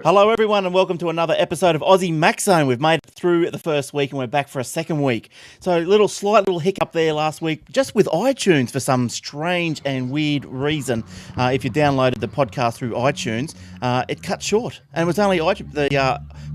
Hello, everyone, and welcome to another episode of Aussie Mac Zone. We've made it through the first week, and we're back for a second week. So, slight little hiccup there last week, just with iTunes for some strange and weird reason. If you downloaded the podcast through iTunes, it cut short, and it was only the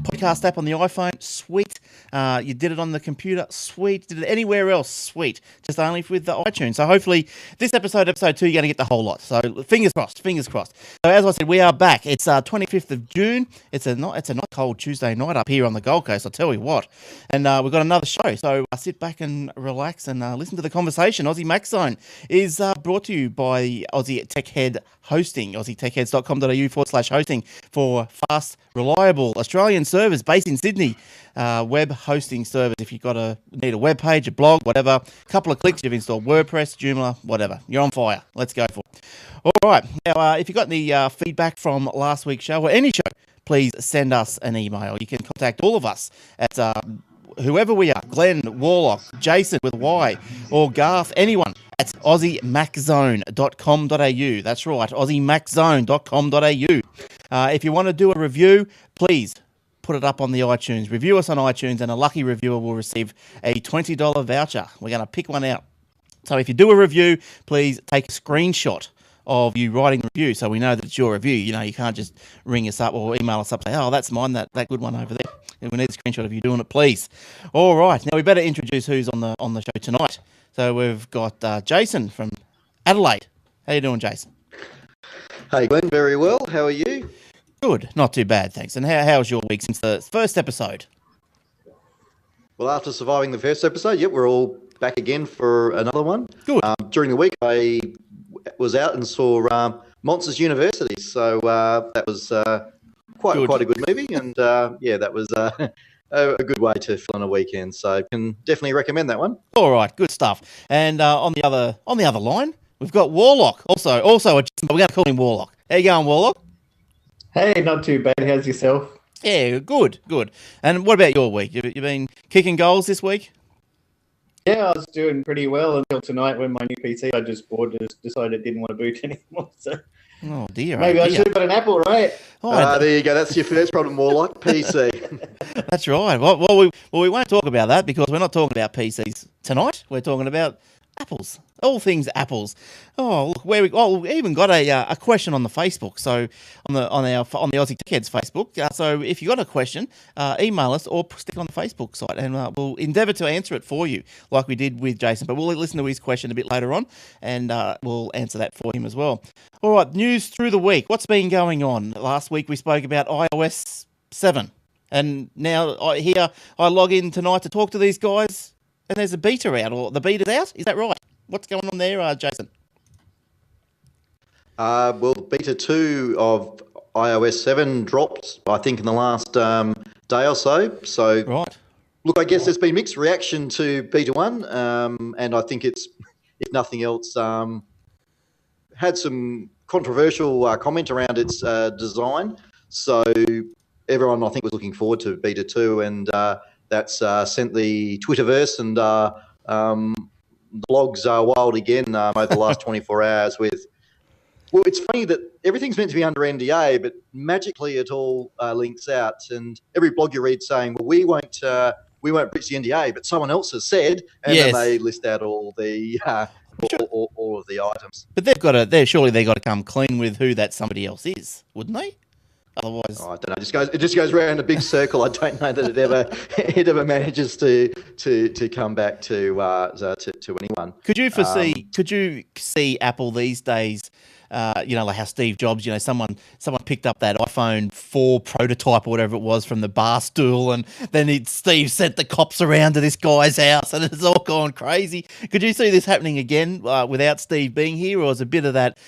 podcast app on the iPhone. Sweet. You did it on the computer. Sweet. Did it anywhere else? Sweet. Just only with the iTunes. So hopefully this episode 2, you're going to get the whole lot. So fingers crossed. Fingers crossed. So as I said, we are back. It's 25th of June. It's a not cold Tuesday night up here on the Gold Coast, I'll tell you what. And we've got another show. So sit back and relax and listen to the conversation. Aussie Mac Zone is brought to you by Aussie Tech Head Hosting, aussietechheads.com.au/hosting for fast, reliable Australian servers based in Sydney. Web hosting service. If you've need a web page, a blog, whatever, a couple of clicks, you've installed WordPress, Joomla, whatever. You're on fire. Let's go for it. All right. Now, if you've got any feedback from last week's show or any show, please send us an email. You can contact all of us at whoever we are, Glenn, Warlock, Jason with Y, or Garth, anyone, at aussiemaczone.com.au. That's right, aussiemaczone.com.au. If you want to do a review, please put it up on the iTunes. Review us on iTunes, and a lucky reviewer will receive a $20 voucher. We're going to pick one out. So if you do a review, please take a screenshot of you writing the review so we know that it's your review. You know, you can't just ring us up or email us up and say, oh, that's mine, that good one over there. We need a screenshot of you doing it, please. All right. Now, we better introduce who's on the show tonight. So we've got Jason from Adelaide. How you doing, Jason? Hey, Glenn. Very well. How are you? Good. Not too bad, thanks. And how's your week since the first episode? Well, after surviving the first episode, yep, we're all back again for another one. Good. During the week, I was out and saw Monsters University, so that was quite a good movie, and that was a good way to fill in a weekend. So can definitely recommend that one. All right, good stuff. And on the other line, we've got Warlock. Also, we're going to call him Warlock. How you going, Warlock? Hey, not too bad. How's yourself? Yeah, good. And what about your week? You been kicking goals this week? Yeah, I was doing pretty well until tonight when my new PC I just bought decided it didn't want to boot anymore. So oh dear. Maybe I should have got an Apple, right? There you go. That's your first problem, Warlock. PC. That's right. Well, we won't talk about that because we're not talking about PCs tonight. We're talking about apples. All things apples. Oh, look, we even got a question on the Facebook. So on the Aussie Tech Heads Facebook. So if you got a question, email us or stick it on the Facebook site, and we'll endeavour to answer it for you, like we did with Jason. But we'll listen to his question a bit later on, and we'll answer that for him as well. All right, news through the week. What's been going on? Last week we spoke about iOS 7, and now I log in tonight to talk to these guys, and there's a beta out, or the beta's out. Is that right? What's going on there, Jason? Well, beta 2 of iOS 7 dropped, I think, in the last day or so. So, right. Look, I guess there's been mixed reaction to beta 1, and I think it's, if nothing else, had some controversial comment around its design. So everyone, I think, was looking forward to beta 2, and that's sent the Twitterverse and the blogs wild again over the last 24 hours with, well, it's funny that everything's meant to be under NDA, but magically it all links out, and every blog you read saying, well, we won't breach the NDA, but someone else has said, and yes. Then they list out all the all of the items. But surely they got to come clean with who that somebody else is, wouldn't they? Otherwise, I don't know. It just goes around a big circle. I don't know that it ever manages to come back to anyone. Could you see Apple these days? Like how Steve Jobs, someone picked up that iPhone 4 prototype or whatever it was from the bar stool, and then Steve sent the cops around to this guy's house, and it's all gone crazy. Could you see this happening again without Steve being here, or has a bit of that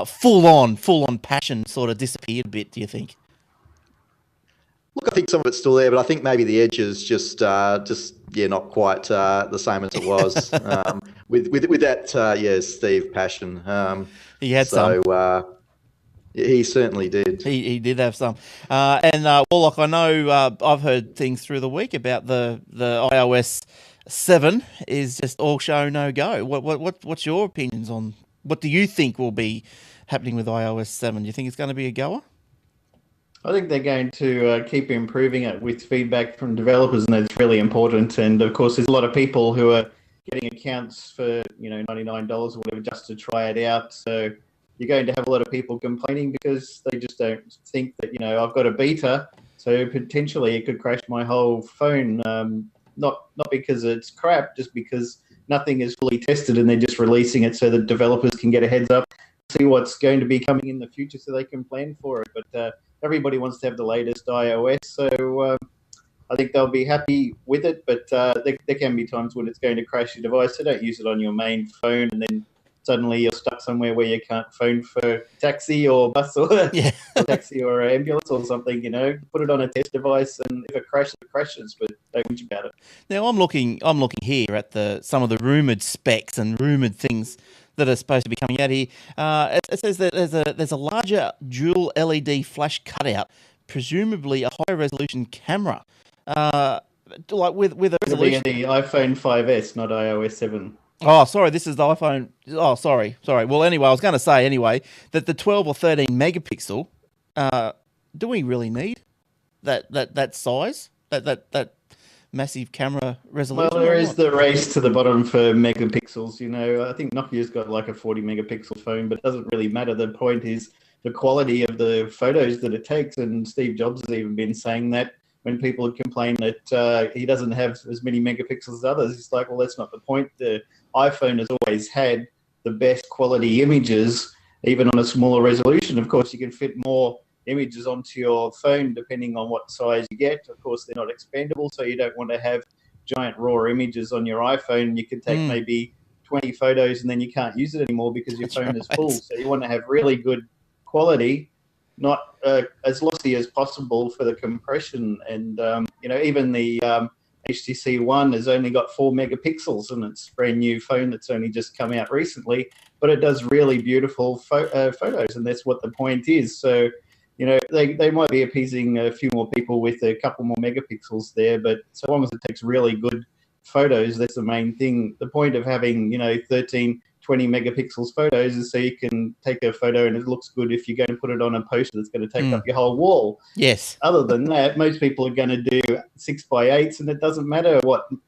full on passion sort of disappeared a bit? Do you think? Look, I think some of it's still there, but I think maybe the edge is just not quite the same as it was with that Steve passion. He had some. He certainly did. He did have some. And Warlock, I know I've heard things through the week about the iOS 7 is just all show no go. What's your opinions on what do you think will be happening with iOS 7? Do you think it's going to be a goer? I think they're going to keep improving it with feedback from developers, and that's really important. And of course, there's a lot of people who are getting accounts for $99 or whatever just to try it out. So you're going to have a lot of people complaining because they just don't think that I've got a beta, so potentially it could crash my whole phone. Not because it's crap, just because nothing is fully tested, and they're just releasing it so that developers can get a heads up, see what's going to be coming in the future, so they can plan for it. But everybody wants to have the latest iOS, so I think they'll be happy with it. But there can be times when it's going to crash your device, so don't use it on your main phone, and then suddenly you're stuck somewhere where you can't phone for taxi or bus or, or taxi or ambulance or something. Put it on a test device, and if it crashes, it crashes. But don't whinge about it. Now I'm looking here at some of the rumored specs and rumored things that are supposed to be coming out here. It says that there's a larger dual LED flash cutout, presumably a high resolution camera, like with a resolution. It'll be the iPhone 5S, not iOS 7. Oh, sorry, this is the iPhone. Oh, sorry. Well, anyway, I was going to say that the 12 or 13 megapixel. Do we really need that size? That massive camera resolution? Well, there is the race to the bottom for megapixels. I think Nokia's got like a 40 megapixel phone, but it doesn't really matter. The point is the quality of the photos that it takes. And Steve Jobs has even been saying that when people complain that he doesn't have as many megapixels as others. It's like, well, that's not the point. The iPhone has always had the best quality images, even on a smaller resolution. Of course, you can fit more images onto your phone depending on what size you get. Of course, they're not expandable, so you don't want to have giant raw images on your iPhone. You can take maybe 20 photos and then you can't use it anymore because your phone is full. So you want to have really good quality, not as lossy as possible for the compression. And even the HTC One has only got 4 megapixels, and it's a brand new phone that's only just come out recently, but it does really beautiful photos, and that's what the point is. So they might be appeasing a few more people with a couple more megapixels there, but so long as it takes really good photos, that's the main thing. The point of having 13, 20 megapixels photos is so you can take a photo and it looks good if you're going to put it on a poster that's going to take up your whole wall. Yes. Other than that, most people are going to do 6x8s, and it doesn't matter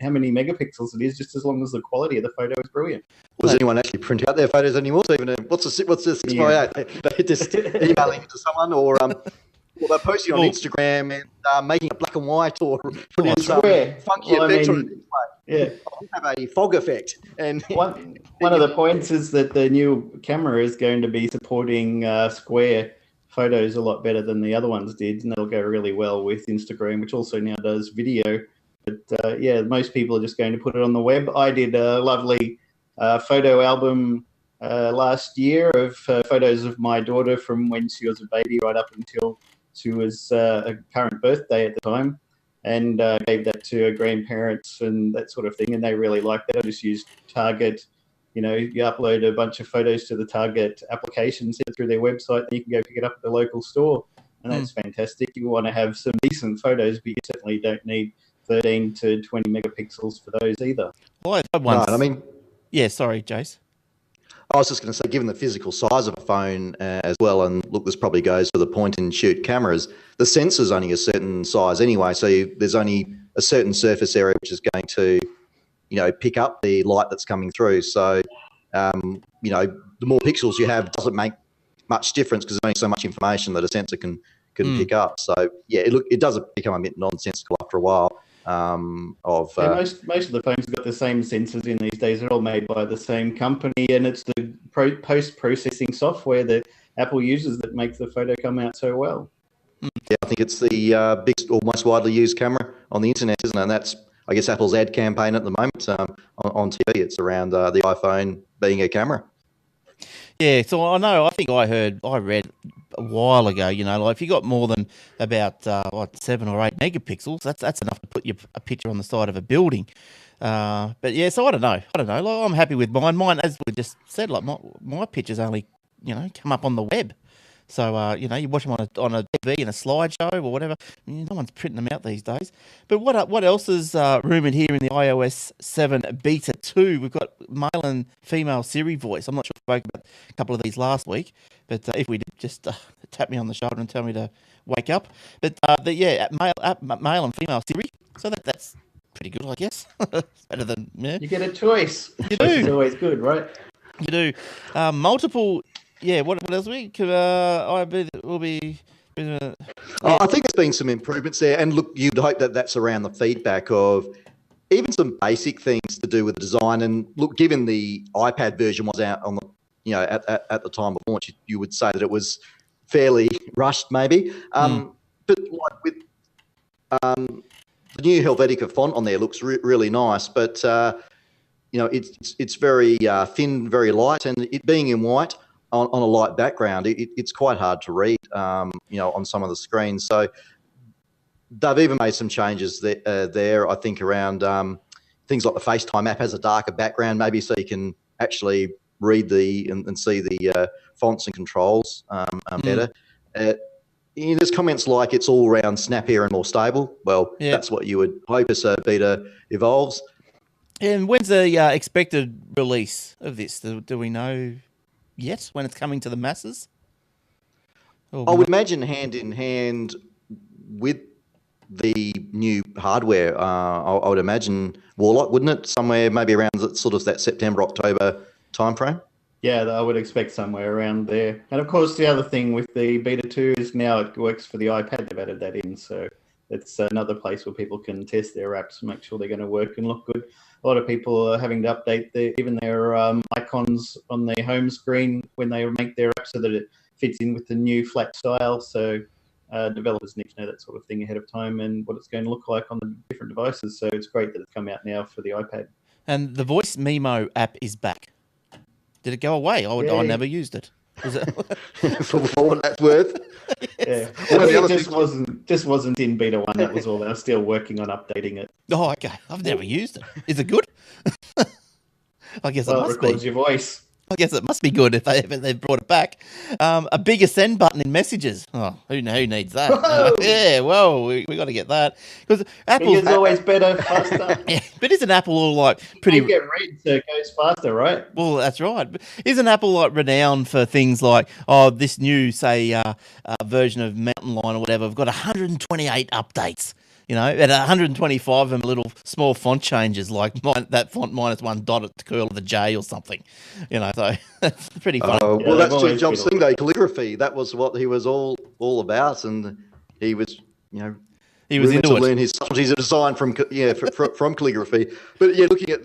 how many megapixels it is, just as long as the quality of the photo is brilliant. Does anyone actually print out their photos anymore? So even what's the 6x8? They're just emailing it to someone, or they're posting on Instagram and making it black and white, or putting some funky effect on it. Yeah, we have a fog effect. And one of the points is that the new camera is going to be supporting square photos a lot better than the other ones did, and that'll go really well with Instagram, which also now does video. But most people are just going to put it on the web. I did a lovely photo album last year of photos of my daughter from when she was a baby right up until she was a current birthday at the time, and gave that to her grandparents and that sort of thing, and they really liked that. I just used Target. You upload a bunch of photos to the Target application, send it through their website, and you can go pick it up at the local store, and that's fantastic. You want to have some decent photos, but you certainly don't need 13 to 20 megapixels for those either. Well, I had one. No, yeah, sorry, Jace. I was just going to say, given the physical size of a phone as well, and look, this probably goes to the point-and-shoot cameras, the sensor's only a certain size anyway, so there's only a certain surface area which is going to, pick up the light that's coming through. So, the more pixels you have doesn't make much difference because there's only so much information that a sensor can pick up. So, yeah, it does become a bit nonsensical after a while. Most of the phones have got the same sensors in these days. They're all made by the same company, and it's the post-processing software that Apple uses that makes the photo come out so well. Yeah, I think it's the biggest or most widely used camera on the internet, isn't it? And that's, I guess, Apple's ad campaign at the moment on TV. It's around the iPhone being a camera. Yeah, so I think I read a while ago, like if you got more than about 7 or 8 megapixels, that's enough to put a picture on the side of a building. But yeah, so I don't know. Like, I'm happy with mine. Mine, as we just said, like my pictures only, come up on the web. So, you watch them on a TV in a slideshow or whatever. No one's printing them out these days. But what else is rumoured here in the iOS 7 Beta 2? We've got male and female Siri voice. I'm not sure if I spoke about a couple of these last week, but if we did, just tap me on the shoulder and tell me to wake up. But male and female Siri. So that's pretty good, I guess. Better than You get a choice. You Choice do. is always good, right? You do. Multiple. Yeah. What else will be. I think there's been some improvements there, and look, you'd hope that that's around the feedback of even some basic things to do with the design. And look, given the iPad version was out on the, at the time of launch, you would say that it was fairly rushed, maybe. But like with the new Helvetica font on there looks really nice, but it's very thin, very light, and it being in white on a light background, it's quite hard to read, on some of the screens. So they've even made some changes there, I think, around things like the FaceTime app has a darker background, maybe so you can actually read and see the fonts and controls better. There's comments like it's all around snappier and more stable. Well, That's what you would hope as a beta evolves. And when's the expected release of this? Do we know yet when it's coming to the masses? I would imagine hand in hand with the new hardware. I would imagine Warlock, wouldn't it? Somewhere maybe around sort of that September, October timeframe. Yeah, I would expect somewhere around there. And of course, the other thing with the Beta 2 is now it works for the iPad. They've added that in, so it's another place where people can test their apps and make sure they're going to work and look good. A lot of people are having to update even their icons on their home screen when they make their app so that it fits in with the new flat style. So developers need to know that sort of thing ahead of time and what it's going to look like on the different devices. So it's great that it's come out now for the iPad. And the Voice Memo app is back. Did it go away? I never used it. Was it? for what that's worth. Yeah. Well, it just wasn't in beta 1. That was all. They're still working on updating it. Oh, okay. I've never used it. Is it good? I guess it must be. It records your voice. I guess it must be good if they've brought it back. A bigger send button in messages. Oh, who needs that? We got to get that because Apple's always better, faster. Yeah, but isn't Apple all like pretty? You get read, so it goes faster, right? Well, that's right. But isn't Apple like renowned for things like this new version of Mountain Lion or whatever? We've got 128 updates. And 125 of them are little small font changes, like that font -1 dot at the curl of the J or something. So that's pretty funny. Well, that's Steve Jobs' thing, though. Calligraphy. That was what he was all about, and he was, he was into to it. learn his subtleties of design from calligraphy. But looking at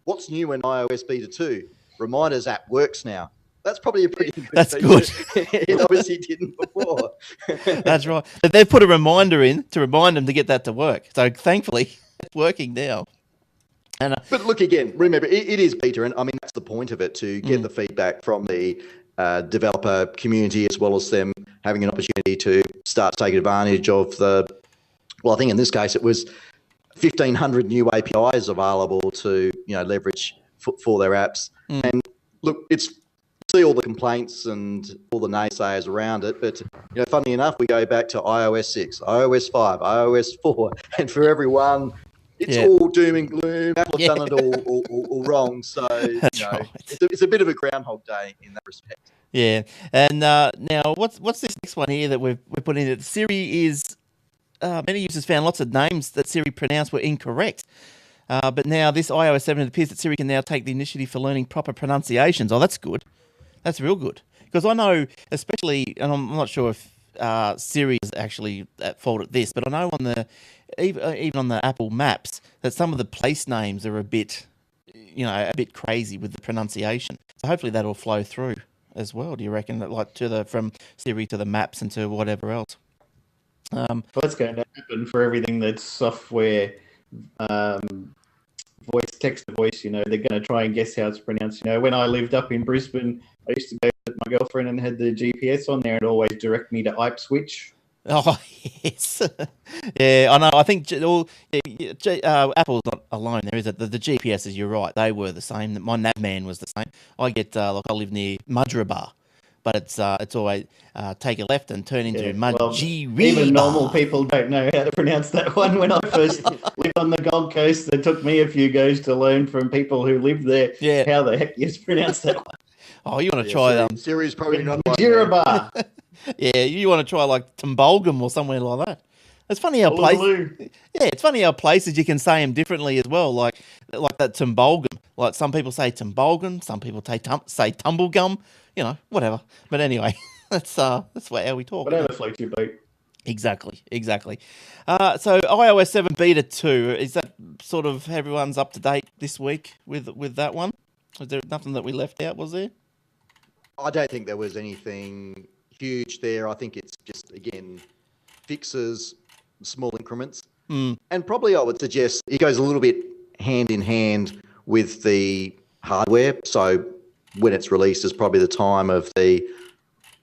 what's new in iOS Beta 2, Reminders app works now. That's probably a pretty good That's feature. good. It obviously didn't before. That's right. But they've put a reminder in to remind them to get that to work. So thankfully, it's working now. And but look again, remember, it is beta, and I mean that's the point of it, to get the feedback from the developer community as well as them having an opportunity to start taking advantage of I think in this case it was 1,500 new APIs available to leverage for their apps. And look, see all the complaints and all the naysayers around it, but funny enough, we go back to iOS 6, iOS 5, iOS 4, and for everyone, it's all doom and gloom. Apple have done it all wrong, so right. it's a bit of a Groundhog Day in that respect. Yeah, and now what's this next one here that we've put in? It Siri is many users found lots of names that Siri pronounced were incorrect. But now this iOS 7, it appears that Siri can now take the initiative for learning proper pronunciations. Oh, that's good. That's real good. Because I know, especially, and I'm not sure if Siri is actually at fault at this, but I know even on the Apple Maps that some of the place names are a bit crazy with the pronunciation. So hopefully that'll flow through as well. Do you reckon that, like, from Siri to the maps and to whatever else? What's going to happen for everything that's software? Voice, text to voice, they're going to try and guess how it's pronounced. When I lived up in Brisbane, I used to go with my girlfriend and had the GPS on there and always direct me to Ipswich. Oh, yes. Yeah, I know. I think Apple's not alone there, is it? The GPSs, you're right, they were the same. My Navman was the same. I live near Mudgeeraba, but it's always take a left and turn into Mudgee even normal people don't know how to pronounce that one. When I first lived on the Gold Coast, it took me a few goes to learn from people who lived there how the heck you pronounce that one. Oh, you want to try Siri's probably not Jiraba. Yeah, you want to try like Tumbolgum or somewhere like that. It's funny how it's funny how places you can say them differently as well. Like that Tumbolgum. Like some people say Tumbolgum, some people say Tumblegum. You know, whatever. But anyway, that's how we talk. Whatever floats your boat. Exactly. So iOS 7 Beta 2, is that sort of everyone's up to date this week with that one? Was there nothing that we left out, was there? I don't think there was anything huge there. I think it's just, again, fixes, small increments. And probably I would suggest it goes a little bit hand in hand with the hardware. So when it's released is probably the time of the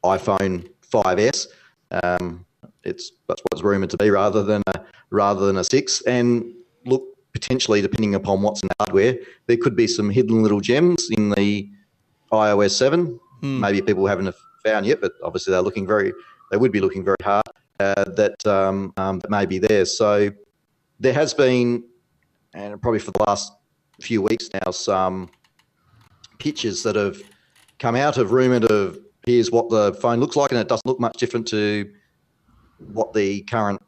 iPhone 5S. That's what's rumoured to be rather than a 6. And look, potentially, depending upon what's in the hardware, there could be some hidden little gems in the iOS 7. Maybe people haven't found yet, but obviously they would be looking very hard that may be there. So there has been, and probably for the last few weeks now, some pictures that have come out of rumoured of here's what the phone looks like, and it doesn't look much different to what the current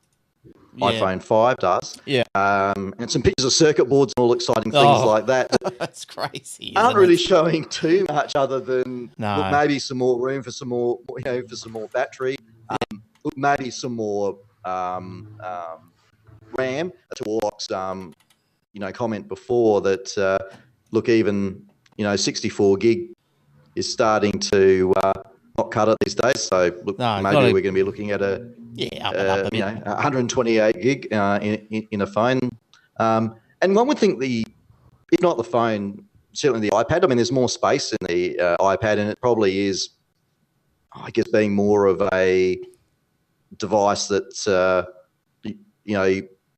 iPhone 5 does. Yeah. And some pictures of circuit boards and all exciting things like that. That's crazy. Aren't really showing too much other than look, maybe some more room for some more, for some more battery. Look, maybe some more RAM. To Orlok's comment before that look, even 64 gig is starting to not cut it these days. So look, maybe we're going to be looking at a 128 gig in a phone. And one would think if not the phone, certainly the iPad. I mean, there's more space in the iPad, and it probably is, I guess, being more of a device that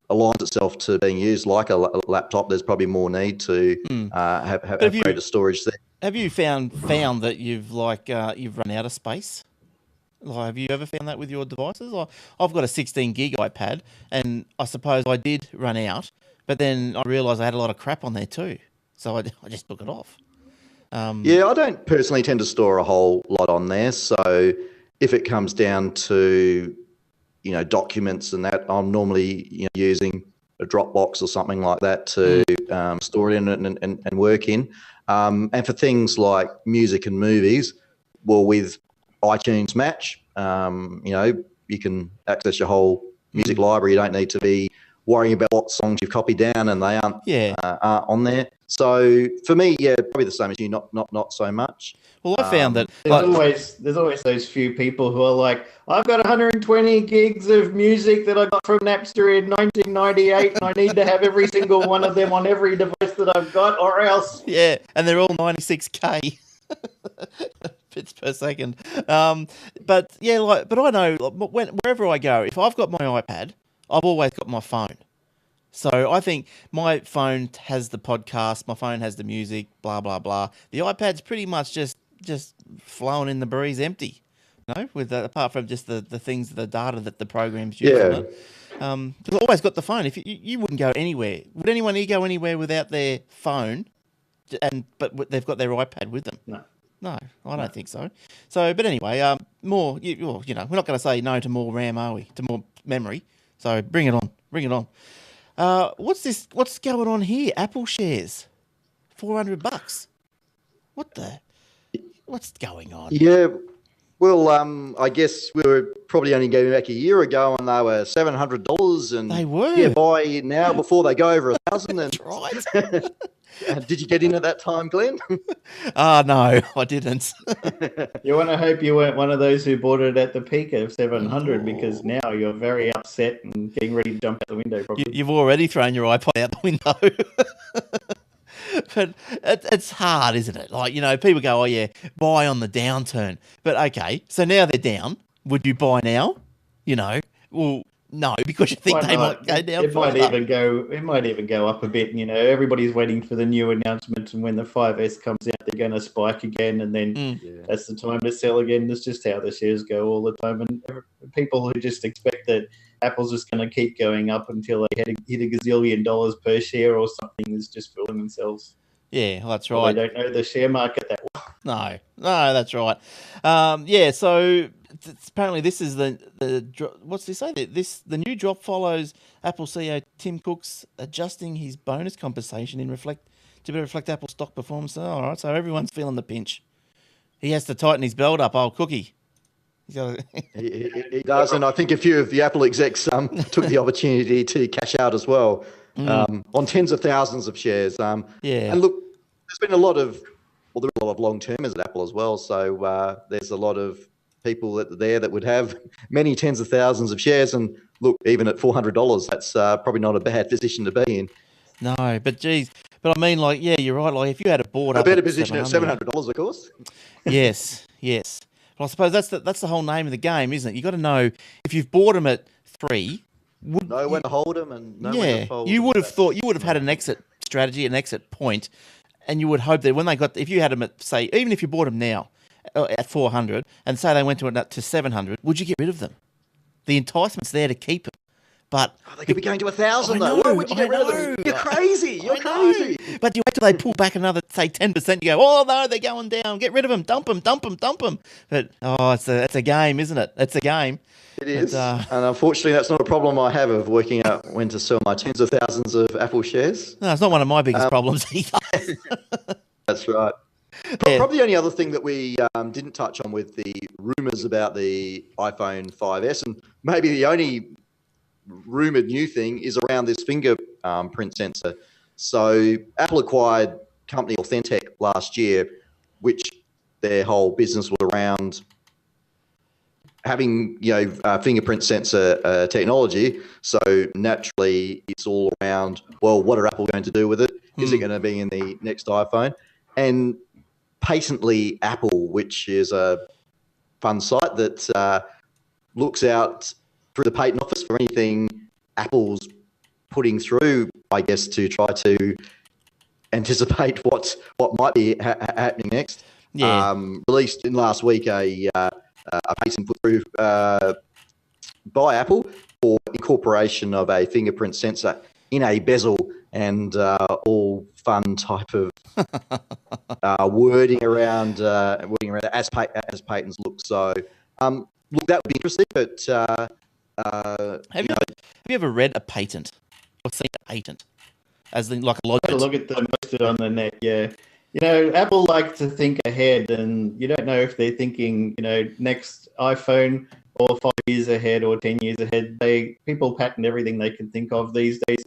aligns itself to being used like a laptop. There's probably more need to have greater storage there. Have you found that you've run out of space? Like, have you ever found that with your devices? I've got a 16 gig iPad, and I suppose I did run out, but then I realised I had a lot of crap on there too, so I just took it off. I don't personally tend to store a whole lot on there. So if it comes down to documents and that, I'm normally using a Dropbox or something like that to store it in and work in. And for things like music and movies, well, with iTunes Match, you can access your whole music library. You don't need to be worrying about what songs you've copied down and they aren't on there. So for me, probably the same as you, not so much. Well, I found that there's always those few people who are like, I've got 120 gigs of music that I got from Napster in 1998, and I need to have every single one of them on every device that I've got, or else. Yeah, and they're all 96K bits per second. But I know wherever I go, if I've got my iPad, I've always got my phone. So I think my phone has the podcast, my phone has the music, blah, blah, blah. The iPad's pretty much just flowing in the breeze empty, apart from just the things, the data that the programs use on it. I've always got the phone. If you wouldn't go anywhere. Would anyone here go anywhere without their phone? But they've got their iPad with them? No, I don't think so. So, but anyway, we're not going to say no to more RAM, are we? To more memory. So bring it on. What's this? What's going on here? Apple shares, $400. What's going on? Yeah, well, I guess we were probably only going back a year ago, and they were $700, and they were. Yeah, buy now before they go over 1,000. That's right. Did you get in at that time, Glenn? No, I didn't. You want to hope you weren't one of those who bought it at the peak of 700, because now you're very upset and getting ready to jump out the window. Probably. You've already thrown your iPod out the window. But it's hard, isn't it? Like, people go, oh yeah, buy on the downturn. But okay, so now they're down. Would you buy now? Well, No, because you think Why they not? might go down It might further. even go. It might even go up a bit. You know, everybody's waiting for the new announcement, and when the 5S comes out, they're going to spike again, and then Mm. that's the time to sell again. That's just how the shares go all the time. And people who just expect that Apple's just going to keep going up until they hit a gazillion dollars per share or something is just fooling themselves. Yeah, well, that's Well, right. they don't know the share market that well. No, that's right. Yeah, so apparently this is what's this say? The new drop follows Apple CEO Tim Cook's adjusting his bonus compensation to reflect Apple stock performance. Oh, all right, so everyone's feeling the pinch. He has to tighten his belt up, old Cookie. He's got He does, and I think a few of the Apple execs took the opportunity to cash out as well on tens of thousands of shares. Yeah. And look, there's been a lot of long-termers at Apple as well. So there's a lot of people that would have many tens of thousands of shares. And look, even at $400, that's probably not a bad position to be in. No, but geez, but I mean, like, yeah, you're right. Like, if you had it bought A up better at position at $700, of course. yes. Well, I suppose that's the whole name of the game, isn't it? You got to know if you've bought them at 3. Know when to hold them and know when to fold you them. would have thought you would have had an exit strategy, an exit point, and you would hope that when if you had them at, say, even if you bought them now at 400, and say they went to 700, would you get rid of them? The enticement's there to keep them, but they could be going to 1,000 I though. know, Why would you get rid of them? You're crazy. You're crazy. But you wait till they pull back another, say, 10%. You go, oh no, they're going down. Get rid of them. Dump them. But it's a game, isn't it? It's a game. It is, and unfortunately, that's not a problem I have of working out when to sell my tens of thousands of Apple shares. No, it's not one of my biggest problems either. That's right. Yeah. Probably the only other thing that we didn't touch on with the rumors about the iPhone 5S, and maybe the only rumored new thing is around this fingerprint sensor. So Apple acquired company Authentech last year, which their whole business was around having fingerprint sensor technology. So naturally, it's all around, well, what are Apple going to do with it? Is it going to be in the next iPhone? And Patently Apple, which is a fun site that looks out through the patent office for anything Apple's putting through, I guess, to try to anticipate what might be happening next. Yeah. Released in last week a patent put through by Apple for incorporation of a fingerprint sensor in a bezel and all fun type of wording around as patents look. So look, that would be interesting. But Have you ever read a patent or seen a patent, as in like a I logit? look at them posted on the net. Yeah, Apple likes to think ahead, and you don't know if they're thinking, next iPhone or 5 years ahead or 10 years ahead. People patent everything they can think of these days.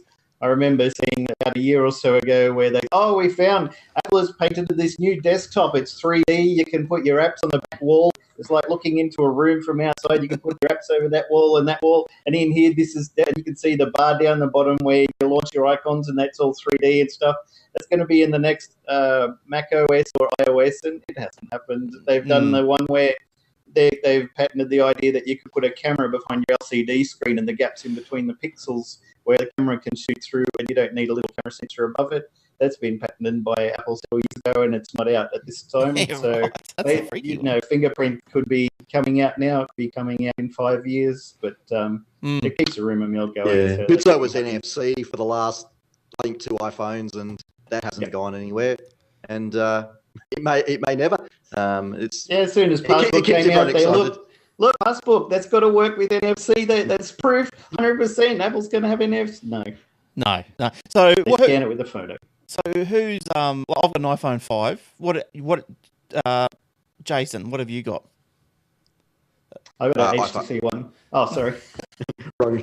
I remember seeing about a year or so ago where we found Apple has patented this new desktop. It's 3D. You can put your apps on the back wall. It's like looking into a room from outside. You can put your apps over that wall, and in here, you can see the bar down the bottom where you launch your icons, and that's all 3D and stuff. That's going to be in the next Mac OS or iOS, and it hasn't happened. They've done the one where they've patented the idea that you could put a camera behind your LCD screen and the gaps in between the pixels where the camera can shoot through and you don't need a little camera sensor above it. That's been patented by Apple several years ago and it's not out at this time. Yeah, so, right. That's a freaky one. fingerprint could be coming out now. It could be coming out in 5 years, but it keeps a rumor mill going. Yeah. But so was NFC for the last, I think, 2 iPhones, and that hasn't gone anywhere. And it may never. As soon as Passport came out, they look, Passport, that's got to work with NFC. That's proof, 100%. Apple's going to have NFC. No. So they scan it with a photo. So who's I've got an iPhone 5. What Jason, what have you got? I've got an HTC one. Oh, sorry. Wrong.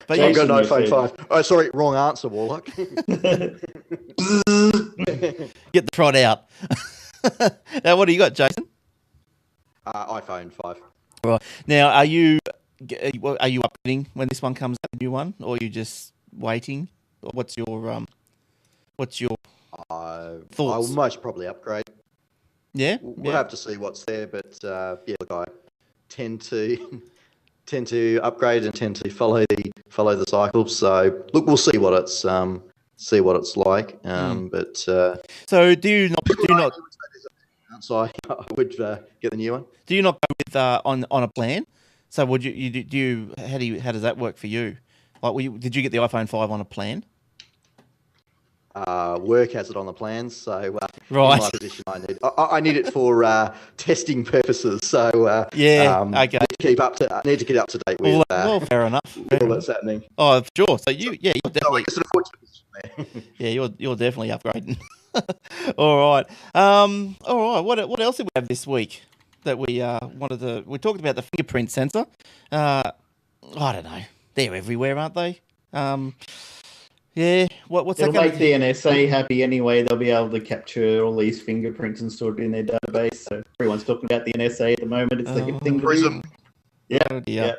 But I've got an iPhone 5. Oh, sorry, wrong answer, Warlock. Get the prod out. Now, what do you got, Jason? iPhone 5. Right. Now, are you updating when this one comes out, the new one, or are you just waiting? Or what's your thoughts? I'll most probably upgrade. Yeah? We'll have to see what's there, but look, I tend to tend to upgrade and tend to follow the cycle. So look, we'll see what it's like. But so do you not so I would get the new one. do you not go with on a plan? So would you how does that work for you? Like, did you get the iPhone 5 on a plan? Work has it on the plans, so Right. in my position, I need it for testing purposes. So Okay. need to keep up to date with Well, fair enough. all that's happening. Oh, sure. So you're So I definitely guess an unfortunate position there. yeah, you're definitely upgrading. All right. All right. What else did we have this week that we we talked about the fingerprint sensor. I don't know. They're everywhere, aren't they? Yeah. What's It'll that going make the NSA happy anyway. They'll be able to capture all these fingerprints and store it in their database. So everyone's talking about the NSA at the moment. It's the thing. Prism. Yeah. Yeah.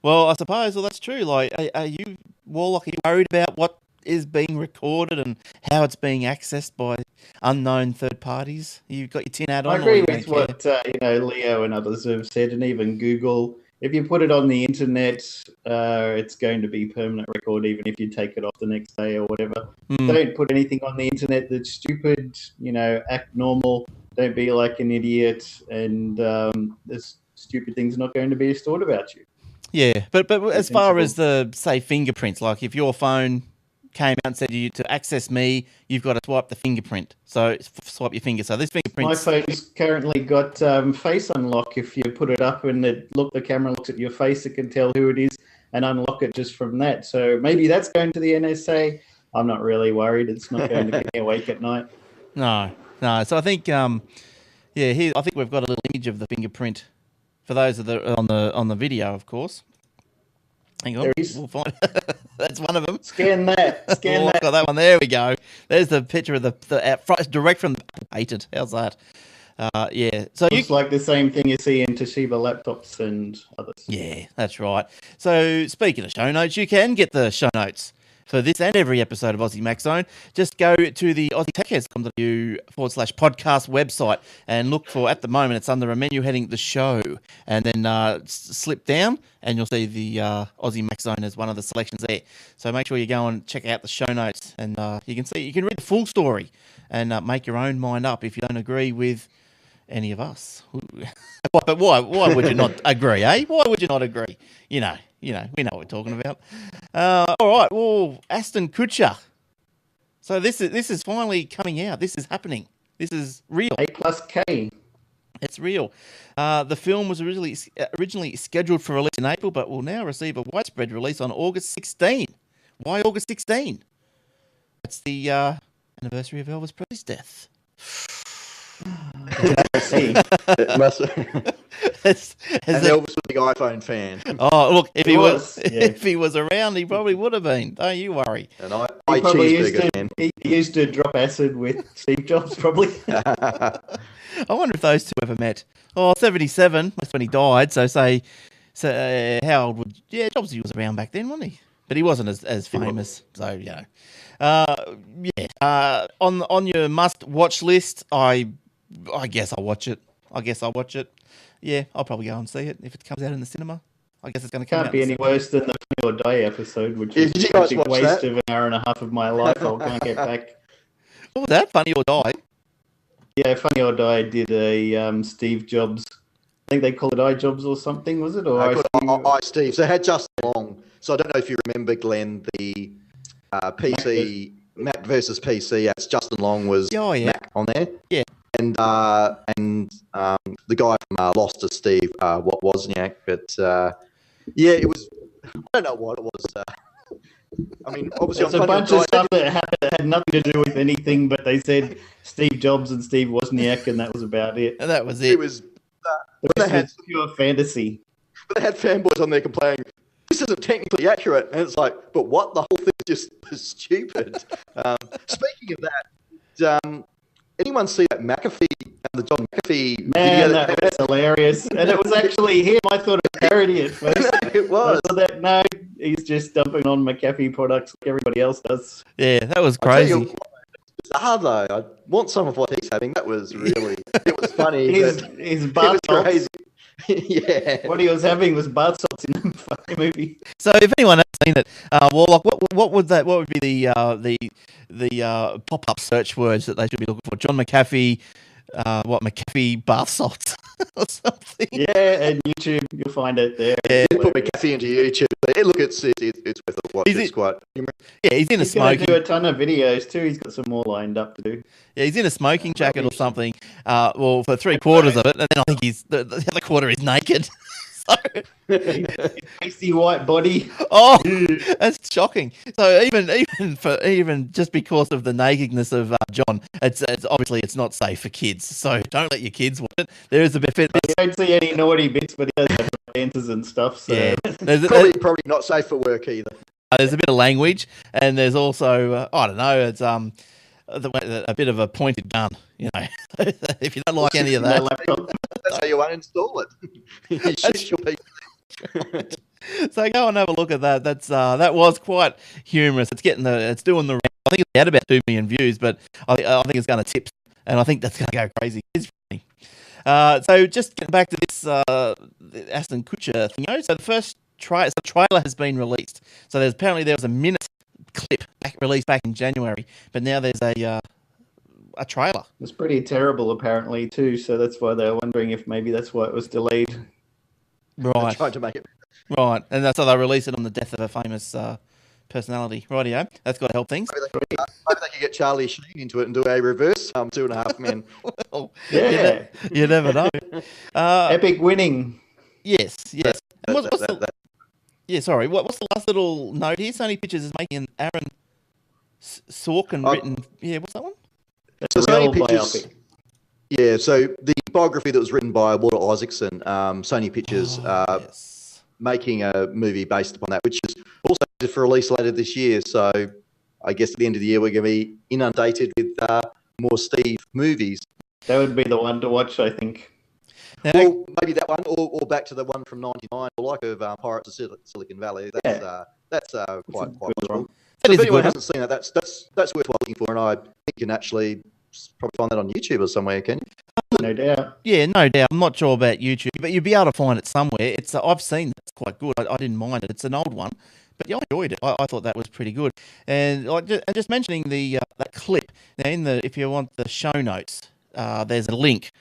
Well, I suppose that's true. Like, are you, Warlock, are you worried about what is being recorded and how it's being accessed by unknown third parties? You've got your tin hat on. I agree or you with don't care? what Leo and others have said, and even Google. If you put it on the internet, it's going to be permanent record, even if you take it off the next day or whatever. Don't put anything on the internet that's stupid. Act normal. Don't be like an idiot, and there's stupid things not going to be stored about you. Yeah, but as far sensible. as the, say, fingerprints, like if your phone came out and said to access me, you've got to swipe the fingerprint. So swipe your finger. So this fingerprint. My phone's currently got face unlock. If you put it up and the camera looks at your face, it can tell who it is and unlock it just from that. So maybe that's going to the NSA. I'm not really worried. It's not going to keep me awake at night. No. So I think, here I think we've got a little image of the fingerprint for those that are on the video, of course. Hang on, There is. we'll find. That's one of them. Scan that. Scan that. Got that one. There we go. There's the picture of the direct from the patent. How's that? Yeah. So Looks like the same thing you see in Toshiba laptops and others. Yeah, that's right. So speaking of show notes, you can get the show notes for this and every episode of Aussie Mac Zone. Just go to the aussietechheads.com.au/podcast website and look for, at the moment, it's under a menu heading the show, and then slip down and you'll see the Aussie Mac Zone as one of the selections there. So make sure you go and check out the show notes, and you can read the full story and make your own mind up if you don't agree with any of us. But why would you not agree, eh? Why would you not agree? We know what we're talking about. All right, well, Aston Kutcher. So this is finally coming out. This is happening. This is real. A+K. It's real. The film was originally scheduled for release in April, but will now receive a widespread release on August 16. Why August 16? That's the anniversary of Elvis Presley's death. It must. And Elvis was a big iPhone fan. Oh, look, if Yeah. he was around, he probably would have been. Don't you worry. And I He probably cheeseburger fan. he used to drop acid with Steve Jobs, probably. I wonder if those two ever met. Oh, 77. That's when he died. So how old would... Yeah, Jobs, he was around back then, wasn't he? But he wasn't as famous. So, on your must-watch list, I guess I'll watch it. Yeah, I'll probably go and see it if it comes out in the cinema. I guess it's going to come out. Can't be any worse than the Funny or Die episode, which Yeah, is did you guys a watch waste that? of an hour and a half of my life. I can't get back. What was that? Funny or Die? Yeah, Funny or Die did a Steve Jobs. I think they call it iJobs or something, was it? Or I put Steve. So it had Justin Long. So I don't know if you remember, Glenn, the PC Mac versus PC. As Justin Long was Mac on there. Yeah. And the guy from Lost to Steve Wozniak. But it was. I don't know what it was. I mean, obviously, it's a bunch of stuff that had nothing to do with anything, but they said Steve Jobs and Steve Wozniak, and that was about it. And that was it. It was. The rest was pure fantasy. But they had fanboys on there complaining, this isn't technically accurate. And it's like, but what? The whole thing just was stupid. Speaking of that, anyone see that McAfee, the John McAfee Man, video? that's hilarious. And it was actually him. I thought it was parody at first. It was. I thought no, he's just dumping on McAfee products like everybody else does. Yeah, that was I tell crazy. you what, bizarre though. I want some of what he's having. That was really, it was funny. His but it was bar crazy. Yeah. What he was having was bath salts in the fucking movie. So if anyone has seen it, well, like, what would that? What would be the pop up search words that they should be looking for? John McAfee, McAfee bath salts or something? Yeah, and YouTube, you'll find it there. Yeah. You put McAfee into YouTube. Look, it's worth a watch. It's quite. Yeah, he's in a He's going to smoking. do a ton of videos too. He's got some more lined up to do. Yeah, he's in a smoking jacket or something. Well, for 3/4 of it, and then I think the other quarter is naked. So, Pasty white body. oh, that's shocking. So even just because of the nakedness of John, it's obviously it's not safe for kids. So don't let your kids watch it. There is a bit. You don't see any naughty bits, but he does have dances and stuff. So. Yeah, Probably not safe for work either. there's a bit of language, and there's also I don't know. It's a bit of a pointed gun. You know, if you don't like any of that. That's how you uninstall it. You shoot your people. So go and have a look at that. That was quite humorous. It's doing the. I think it had about 2 million views, but I think it's going to tip, and I think that's going to go crazy. It's funny. So just getting back to this Aston Kutcher thing. So the first trailer has been released. So apparently there was a minute clip released back in January, but now there's a trailer. It's pretty terrible, apparently, too. So that's why they're wondering if maybe that's why it was delayed. Right. Trying to make it. Right, and that's how they release it on the death of a famous personality. Rightio, that's got to help things. Maybe they could get Charlie Sheen into it and do a reverse 2.5 Men. Well, Yeah. you never know. Epic winning. Yes. And what's That- what's the last little note here? Sony Pictures is making an Aaron Sorkin written. Yeah, what's that one? That's So a Sony real Pictures. biopic. Yeah, so the biography that was written by Walter Isaacson, Sony Pictures, Yes. making a movie based upon that, which is also set for release later this year. So I guess at the end of the year, we're going to be inundated with more Steve movies. That would be the one to watch, I think. Now, Well, maybe that one, or back to the one from '99, or like of Pirates of Silicon Valley. That's quite good possible. one. that So is if a anyone good one. hasn't seen that, that's worthwhile looking for, and I think you can actually probably find that on YouTube or somewhere, can you? No doubt. Yeah, no doubt. I'm not sure about YouTube, but you'll be able to find it somewhere. It's I've seen it's quite good. I didn't mind it. It's an old one, but yeah, I enjoyed it. I thought that was pretty good. And just mentioning that clip now if you want the show notes, there's a link.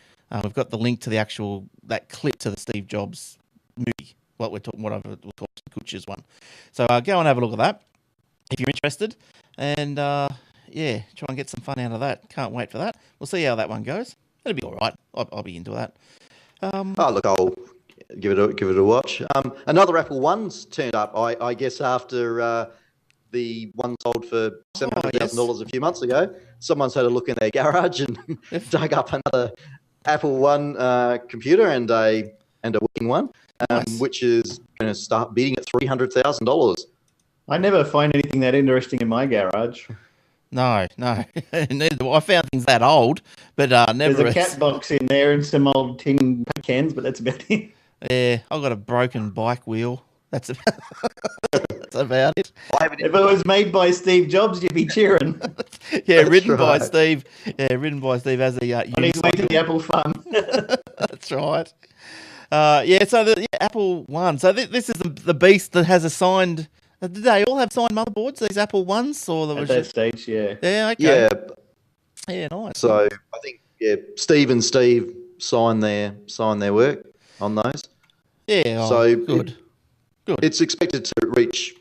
We've got the link to that clip to the Steve Jobs movie. What I've called Kutcher's one. So go and have a look at that if you're interested, and try and get some fun out of that. Can't wait for that. We'll see how that one goes. It'll be all right. I'll be into that. Oh, look, I'll give it a watch. Another Apple One's turned up, I guess, after the one sold for $700,000 a few months ago. Someone's had a look in their garage and dug up another Apple One computer and a working one, Nice. which is going to start bidding at $300,000. I never find anything that interesting in my garage. No, neither do I. I found things that old, but never. There's a cat box in there and some old tin cans, but that's about it. Yeah, I've got a broken bike wheel. That's about it. If it was made by Steve Jobs, you'd be cheering. Yeah, That's ridden by right. Steve. Yeah, ridden by Steve as a On his way to the Apple Farm. That's right. So the Apple One. So this is the beast that has assigned. Did they all have signed motherboards? These Apple Ones, or there At was that just stage, yeah. yeah, okay, Yeah, nice. so I think Steve and Steve signed their work on those. Yeah, So good. It's expected to reach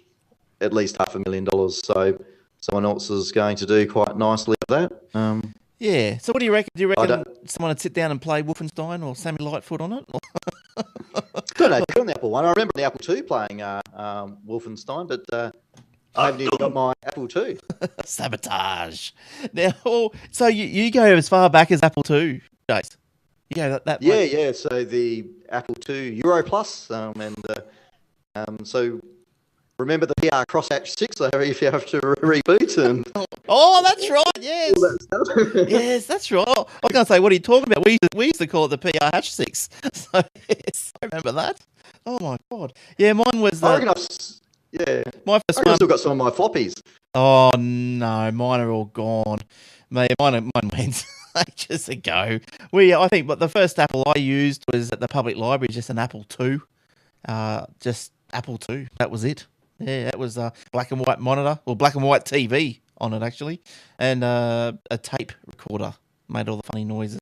at least $500,000. So someone else is going to do quite nicely with that. Yeah. So what do you reckon? Do you reckon don't- someone would sit down and play Wolfenstein or Sammy Lightfoot on it? Don't know if you're on the Apple One. I remember the Apple II playing Wolfenstein, but I haven't even got my Apple II. Sabotage. Now, so you go as far back as Apple II, Jace. You go that Yeah. So the Apple II Euro Plus, so remember the PR Crosshatch 6 if you have to reboot and Oh, that's right. Yes. all that stuff. Yes, that's right. Oh, I was going to say, what are you talking about? We used to call it the PR Hatch 6. So, yes, I remember that. Oh, my God. Yeah, mine was I reckon my first I've one. still got some of my floppies. Oh, no, mine are all gone. Mine went. ages ago. I think, but the first Apple I used was at the public library, just an Apple II. Just Apple II. That was it. Yeah, that was a black and white monitor, or black and white TV on it actually, and a tape recorder made all the funny noises.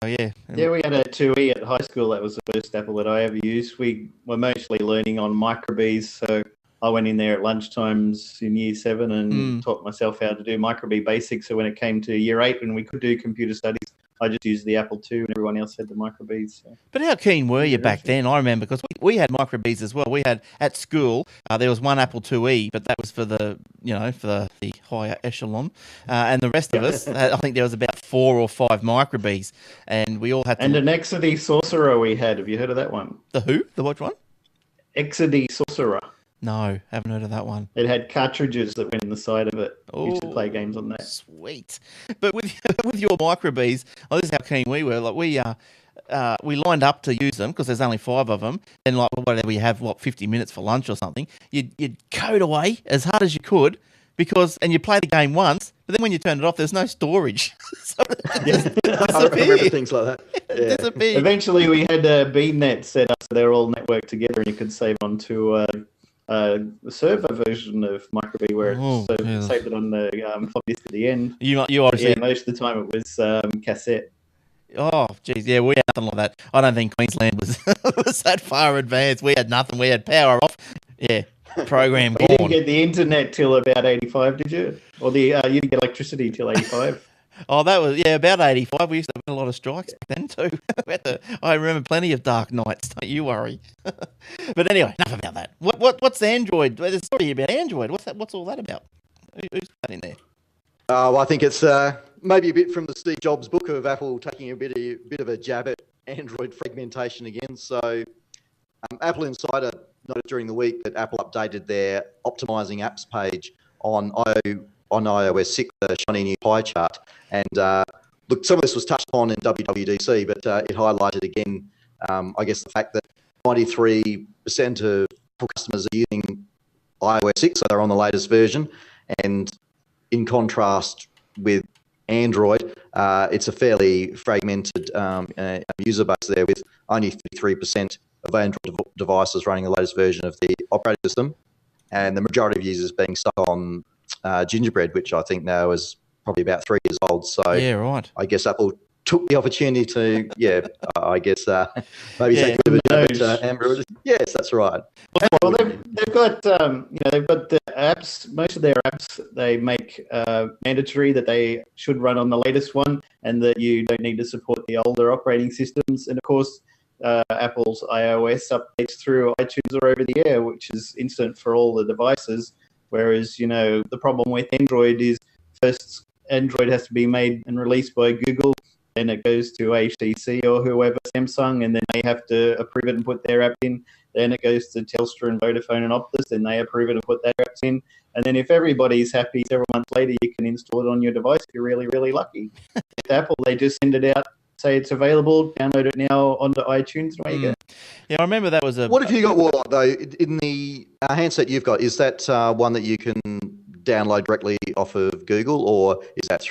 So yeah. Yeah, we had a 2E at high school. That was the first Apple that I ever used. We were mostly learning on microbees, so I went in there at lunchtimes in year 7 and taught myself how to do microbee basics. So when it came to year 8, when we could do computer studies, I just used the Apple II, and everyone else had the microbees. So. But how keen were you back then? I remember because we had microbees as well. We had at school. There was one Apple IIe, but that was for the higher echelon, and the rest of us, I think there was about 4 or 5 microbees, and we all had. And an Exody Sorcerer we had. Have you heard of that one? The who? The what one? Exody Sorcerer. No, haven't heard of that one. It had cartridges that went in the side of it. We used to play games on that. Sweet. But with your microbees, this is how keen we were. Like we lined up to use them because there's only 5 of them. And like whatever we have, 50 minutes for lunch or something. You'd code away as hard as you could and you play the game once. But then when you turn it off, there's no storage. So I remember things like that. Yeah. Eventually, we had a BNet set up so they're all networked together, and you could save onto a server version of microbee where it saved it on the floppy disk at the end. You obviously most of the time it was cassette. Oh, geez, yeah, we had nothing like that. I don't think Queensland was was that far advanced. We had nothing. We had power off. Yeah, program gone. You didn't get the internet till about 85, did you? Or you didn't get electricity till 85? Oh, that was, about 85. We used to have a lot of strikes back then too. I remember plenty of dark nights, don't you worry. But anyway, enough about that. What's Android? There's a story about Android. What's all that about? Who's that in there? I think it's maybe a bit from the Steve Jobs book of Apple taking a bit of a jab at Android fragmentation again. So Apple Insider noted during the week that Apple updated their optimizing apps page on iOS 6, the shiny new pie chart. And look, some of this was touched on in WWDC, but it highlighted again, I guess, the fact that 93% of customers are using iOS 6, so they're on the latest version. And in contrast with Android, it's a fairly fragmented user base there, with only 33% of Android devices running the latest version of the operating system, and the majority of users being stuck on Gingerbread, which I think now is probably about 3 years old. So yeah, right. I guess Apple took the opportunity to, I guess maybe take a bit of a jab at Android. Yes, that's right. Well, they've got they've got the apps. Most of their apps they make mandatory that they should run on the latest one, and that you don't need to support the older operating systems. And of course, Apple's iOS updates through iTunes or over the air, which is instant for all the devices. Whereas, the problem with Android is first Android has to be made and released by Google, then it goes to HTC or whoever, Samsung, and then they have to approve it and put their app in. Then it goes to Telstra and Vodafone and Optus, then they approve it and put their apps in. And then if everybody's happy, several months later, you can install it on your device if you're really, really lucky. With Apple, they just send it out, say it's available, download it now onto iTunes, and away you go. Yeah, I remember that was a... What have you got, Warlock, though, in the handset you've got? Is that one that you can download directly off of Google, or is that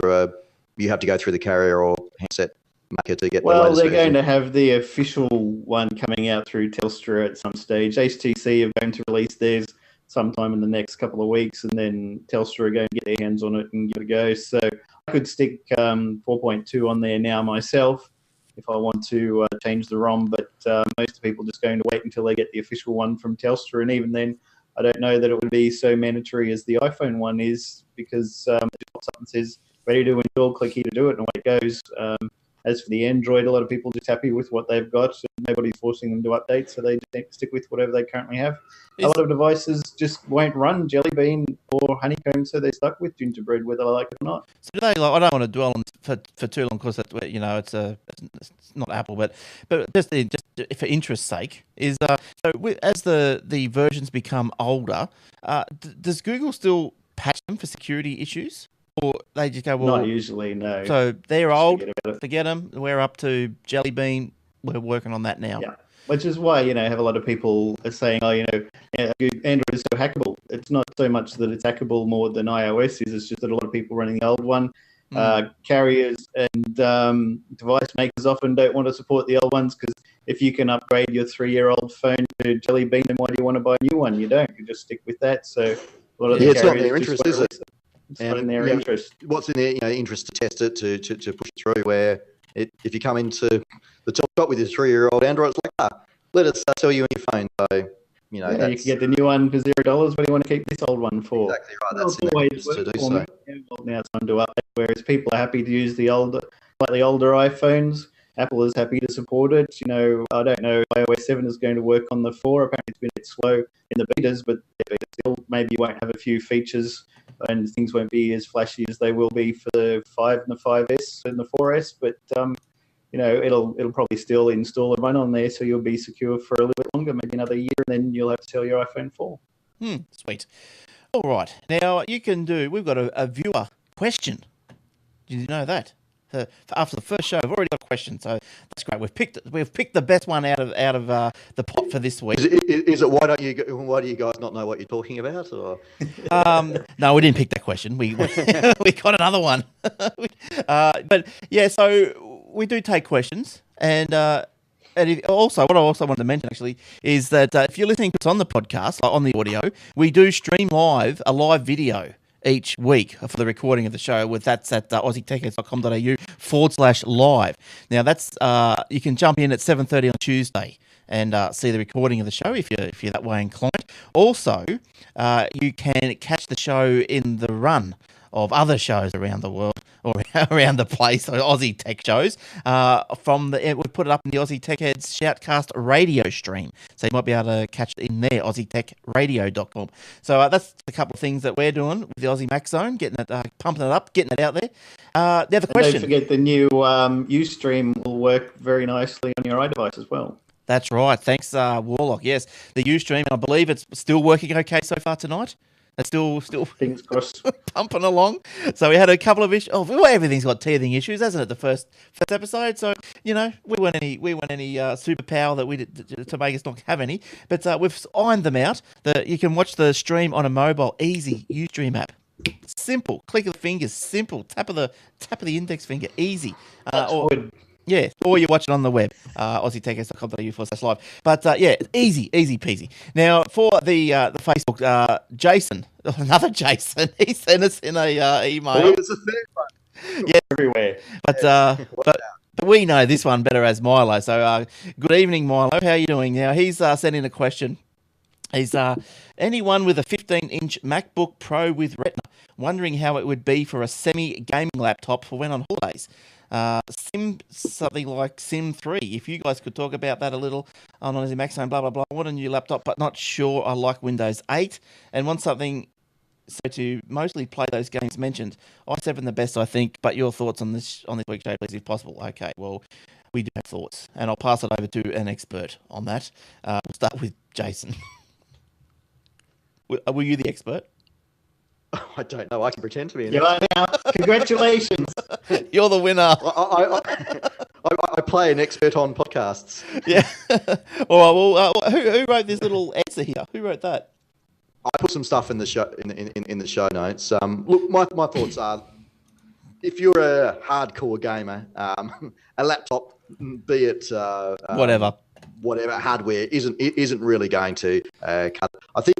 you have to go through the carrier or handset maker to get the latest they're version? going to have the official one coming out through Telstra at some stage. HTC are going to release theirs sometime in the next couple of weeks, and then Telstra are going to get their hands on it and give it a go. So I could stick 4.2 on there now myself if I want to change the ROM, but most people are just going to wait until they get the official one from Telstra, and even then I don't know that it would be so mandatory as the iPhone one is, because it pops up and says ready to install, click here to do it, and away it goes. As for the Android, a lot of people are just happy with what they've got. So nobody's forcing them to update, so they just stick with whatever they currently have. A lot of devices just won't run Jelly Bean or Honeycomb, so they're stuck with Gingerbread, whether they like it or not. So do they, I don't want to dwell on for too long, because it's not Apple, but just for interest's sake, is as the versions become older, does Google still patch them for security issues? Or they just go, well... Not usually, no. So they're old, forget them. We're up to Jelly Bean. We're working on that now. Yeah, which is why, have a lot of people are saying, Android is so hackable. It's not so much that it's hackable more than iOS is. It's just that a lot of people running the old one Carriers and device makers often don't want to support the old ones because if you can upgrade your 3-year-old phone to Jelly Bean, then why do you want to buy a new one? You don't. You just stick with that. So a lot of the it's not carriers their interest, is it? It's not in their interest. What's in their interest to test it, to push it through, where if you come into the top shop with your 3-year-old Android, it's like, let us sell you a new phone. So, you can get the new one for $0. What do you want to keep this old one for? Exactly right. That's in their interest to do so. Now it's time to update, whereas people are happy to use the older iPhones. Apple is happy to support it. I don't know if iOS 7 is going to work on the 4. Apparently it's been a bit slow in the betas, but still, maybe you won't have a few features and things won't be as flashy as they will be for the 5 and the 5S and the 4S. But, it'll probably still install and run on there, so you'll be secure for a little bit longer, maybe another year, and then you'll have to sell your iPhone 4. Sweet. All right. Now, we've got a viewer question. Did you know that? After the first show, we've already got a question, so that's great. We've picked the best one out of the pot for this week. Is it why do you guys not know what you're talking about? Or no, we didn't pick that question. We got another one. But yeah, so we do take questions, and what I also wanted to mention actually is that if you're listening to us on the podcast, on the audio, we do stream a live video each week for the recording of the show. That's at aussietechheads.com.au/live. Now that's you can jump in at 7:30 on Tuesday and see the recording of the show if you're that way inclined. Also, you can catch the show in the run of other shows around the world or around the place, so Aussie tech shows. We put it up in the Aussie Tech Heads Shoutcast radio stream, so you might be able to catch it in there, aussietechradio.com. So that's a couple of things that we're doing with the Aussie Mac Zone, getting it, pumping it up, getting it out there. The other question. Don't forget the new Ustream will work very nicely on your iDevice as well. That's right. Thanks, Warlock. Yes, the Ustream, I believe it's still working okay so far tonight. It's still fingers crossed pumping along. So we had a couple of issues. Everything's got teething issues, hasn't it? The first episode. So we weren't any superpower that we did to make us not have any. But we've ironed them out. You can watch the stream on a mobile, easy Ustream app. Simple, click of the fingers. Simple, tap of the index finger, easy. Yeah, or you watch it on the web, aussietechheads.com.au/live. But easy peasy. Now for the Facebook, Jason, another Jason, he sent us in a email. Well, it's a third one. Yeah, everywhere. But we know this one better as Milo. So good evening, Milo. How are you doing? Now he's sent in a question. He's anyone with a 15-inch MacBook Pro with Retina, wondering how it would be for a semi-gaming laptop for when on holidays. Something like Sim 3. If you guys could talk about that a little on Aussie Mac Zone, blah, blah, blah. I want a new laptop, but not sure I like Windows 8 and want something to mostly play those games mentioned. i7 the best, I think, but your thoughts on this week's show, please, if possible. Okay, well, we do have thoughts, and I'll pass it over to an expert on that. We'll start with Jason. Were you the expert? I don't know. I can pretend to be. You are now. Congratulations. You're the winner. I play an expert on podcasts. Yeah. All right. Well, who wrote this little answer here? Who wrote that? I put some stuff in the show in the show notes. Look, my thoughts are: if you're a hardcore gamer, a laptop, be it whatever hardware, isn't really going to cut. I think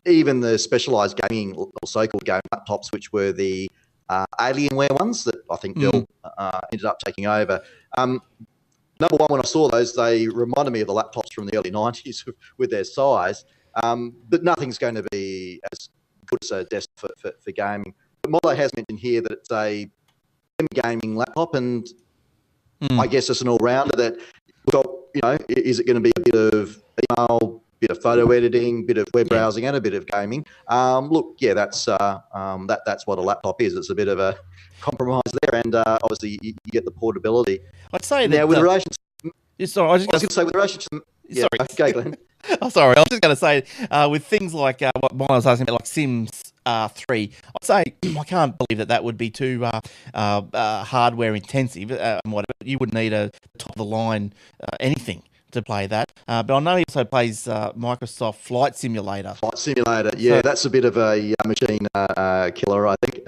even the specialized gaming or so-called game laptops, which were the Alienware ones that I think Dell ended up taking over. Number one, when I saw those, they reminded me of the laptops from the early 90s with their size, but nothing's going to be as good as a desktop for gaming. But Molo has mentioned here that it's a gaming laptop, and I guess it's an all-rounder that, is it going to be a bit of email, bit of photo editing, bit of web browsing, and a bit of gaming? Look, yeah, that's what a laptop is. It's a bit of a compromise there, and obviously you get the portability. I'd say now that, with relation to, sorry, I was going to say with relation to, yeah, sorry. Okay, Glenn. Oh, sorry, I was just going to say with things like what Milo was asking about, like Sims 3, I'd say I can't believe that would be too hardware intensive and whatever. You would need a top of the line anything to play that. But I know he also plays Microsoft Flight Simulator. Flight Simulator, yeah, that's a bit of a machine killer, I think.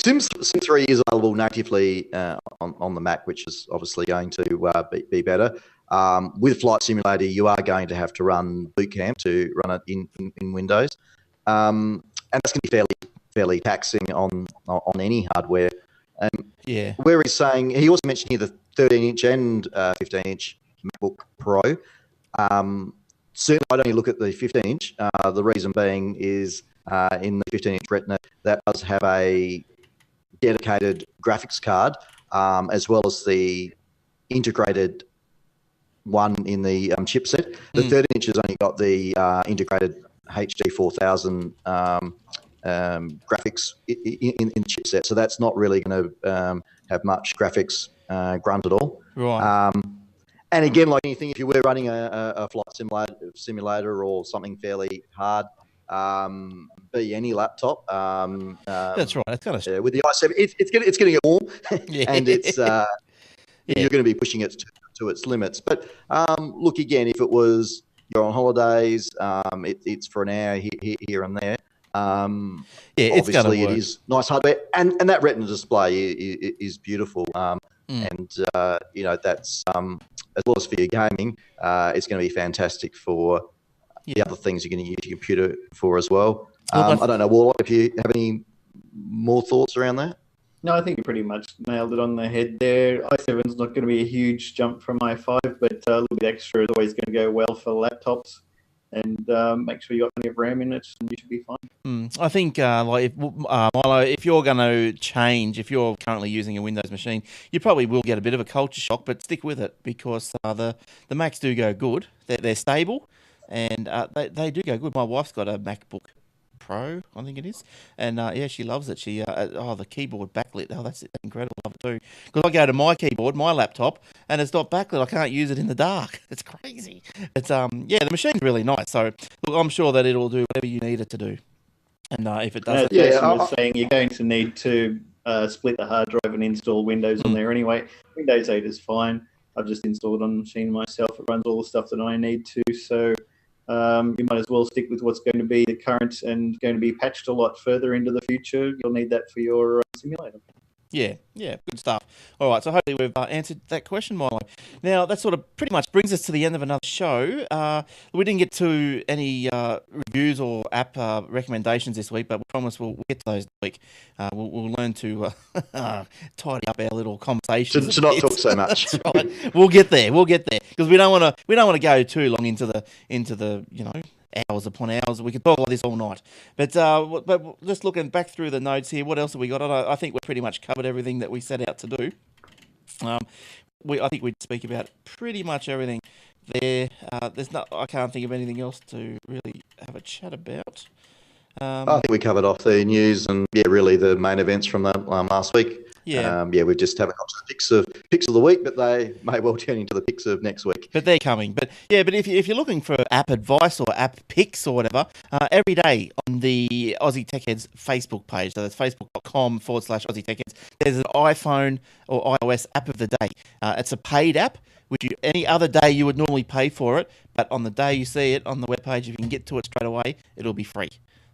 Sims 3 is available natively on the Mac, which is obviously going to be better. With Flight Simulator, you are going to have to run Boot Camp to run it in Windows, and that's going to be fairly taxing on any hardware. Yeah. Where he's saying, he also mentioned here the 13-inch and 15-inch MacBook Pro. Certainly, I'd only look at the 15-inch. The reason being is in the 15-inch Retina, that does have a dedicated graphics card, as well as the integrated one in the chipset. The 13-inch has only got the integrated HD 4000 graphics in the chipset, so that's not really going to have much graphics grunt at all. Right. And again, like anything, if you were running a flight simulator or something fairly hard, be any laptop. That's right. It's kind of with the i7, it's going to get warm, and it's you're going to be pushing it to its limits. But look, again, if it was you're on holidays, it's for an hour here and there. it's obviously, it is nice hardware, and that Retina display is beautiful. And that's as well as for your gaming, it's going to be fantastic for the other things you're going to use your computer for as well. I don't know, Warlock, if you have any more thoughts around that. No, I think you pretty much nailed it on the head there. i7's not going to be a huge jump from i5, but a little bit extra is always going to go well for laptops. And make sure you got plenty of RAM in it, and you should be fine. I think, Milo, if you're going to change, if you're currently using a Windows machine, you probably will get a bit of a culture shock, but stick with it because the Macs do go good. They're stable, and they do go good. My wife's got a MacBook Pro, I think it is, and she loves it. She the keyboard backlit, that's incredible. I love it too, because I go to my keyboard, my laptop, and it's not backlit. I can't use it in the dark. It's crazy. It's the machine's really nice. So look, I'm sure that it'll do whatever you need it to do, and if it doesn't, Jason was saying, you're going to need to split the hard drive and install Windows on there anyway. Windows 8 is fine. I've just installed it on the machine myself. It runs all the stuff that I need to. So you might as well stick with what's going to be the current and going to be patched a lot further into the future. You'll need that for your simulator. Yeah, good stuff. All right, so hopefully we've answered that question, Milo. Now, that sort of pretty much brings us to the end of another show. We didn't get to any reviews or app recommendations this week, but we promise we'll get to those this week. We'll learn to tidy up our little conversations. To not talk so much. That's right. We'll get there, because we don't want to go too long into the hours upon hours. We could talk like this all night. But just looking back through the notes here, what else have we got? I think we've pretty much covered everything that we set out to do. I think we'd speak about pretty much everything there. I can't think of anything else to really have a chat about. I think we covered off the news and really the main events from that last week. We just haven't got to the picks of the week, but they may well turn into the picks of next week. But they're coming. But if you're looking for app advice or app picks or whatever, every day on the Aussie Tech Heads Facebook page, so that's facebook.com/Aussie Tech Heads, there's an iPhone or iOS app of the day. It's a paid app, which any other day you would normally pay for it, but on the day you see it on the webpage, if you can get to it straight away, it'll be free.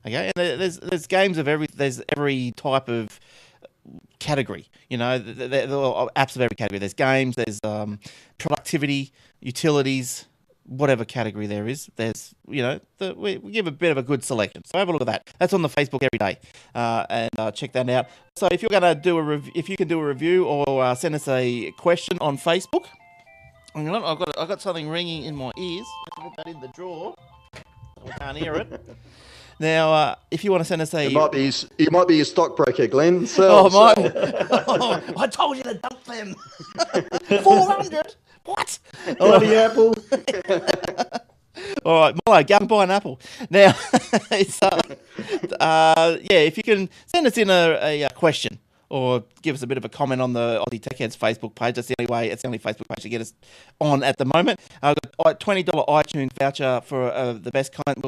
Okay, and there's games of there's every type of category, there are apps of every category. There's games, there's productivity, utilities, whatever category there is. There's we give a bit of a good selection. So have a look at that. That's on the Facebook every day, and check that out. So if you're going to do if you can do a review or send us a question on Facebook. Hang on, I've got something ringing in my ears. I have to put that in the drawer. I can't hear it. Now, if you want to send us it might be your stockbroker, Glenn. I told you to dump them. 400. What? Bloody apple. All right, Milo, go and buy an apple. Now, it's if you can send us in a question or give us a bit of a comment on the Aussie Tech Heads Facebook page. That's the only way. It's the only Facebook page to get us on at the moment. I've got a $20 iTunes voucher for the best comment.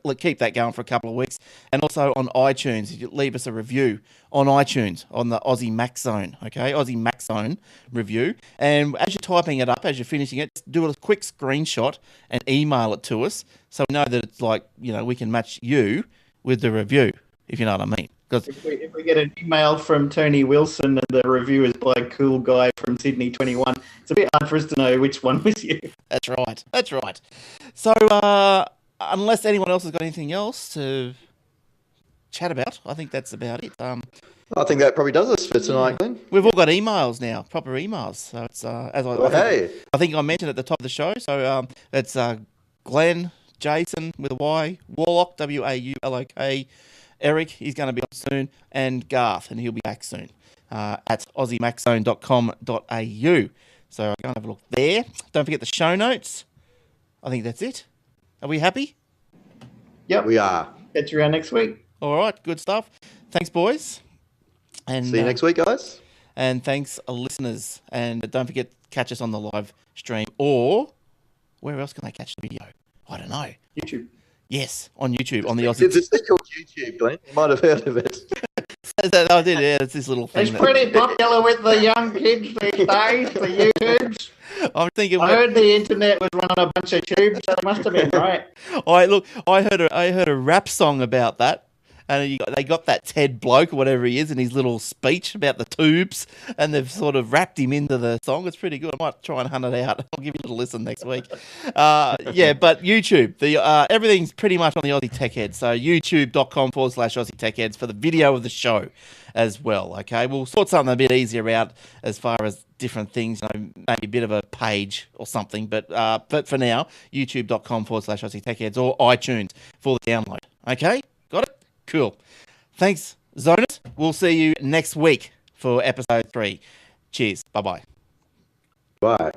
We'll keep that going for a couple of weeks. And also on iTunes, if you leave us a review on iTunes on the Aussie Mac Zone, okay? Aussie Mac Zone review. And as you're typing it up, as you're finishing it, just do a quick screenshot and email it to us so we know that it's like, we can match you with the review, if you know what I mean. Because if we get an email from Tony Wilson and the review is by Cool Guy from Sydney 21, it's a bit hard for us to know which one was you. That's right. So, unless anyone else has got anything else to chat about, I think that's about it. I think that probably does us for tonight, Glenn. We've all got emails now, proper emails. So it's I think I mentioned at the top of the show. So it's Glenn, Jason with a Y, Warlock, WAULOK, Eric, he's going to be on soon, and Garth, and he'll be back soon at aussiemaczone.com.au. So go and have a look there. Don't forget the show notes. I think that's it. Are we happy? Yep, we are. Catch you around next week. All right, good stuff. Thanks, boys. And see you next week, guys. And thanks, listeners. And don't forget, catch us on the live stream, or where else can they catch the video? I don't know. YouTube. Yes, on YouTube, on the Aussie. It's called YouTube, Glenn. You might have heard of it. I did, yeah. It's this little thing. It's pretty popular with the young kids these days, the YouTubes. I'm thinking. I heard the internet was running a bunch of tubes, so it must have been right. I heard a rap song about that, and they got that Ted bloke or whatever he is in his little speech about the tubes, and they've sort of wrapped him into the song. It's pretty good. I might try and hunt it out. I'll give you a little listen next week. But YouTube, everything's pretty much on the Aussie Tech Heads. So youtube.com/Aussie Tech Heads for the video of the show as well. Okay, we'll sort something a bit easier out as far as different things, maybe a bit of a page or something. But for now, youtube.com/Aussie Tech Heads or iTunes for the download. Okay, got it? Cool. Thanks, Zoners. We'll see you next week for episode 3. Cheers. Bye-bye. Bye.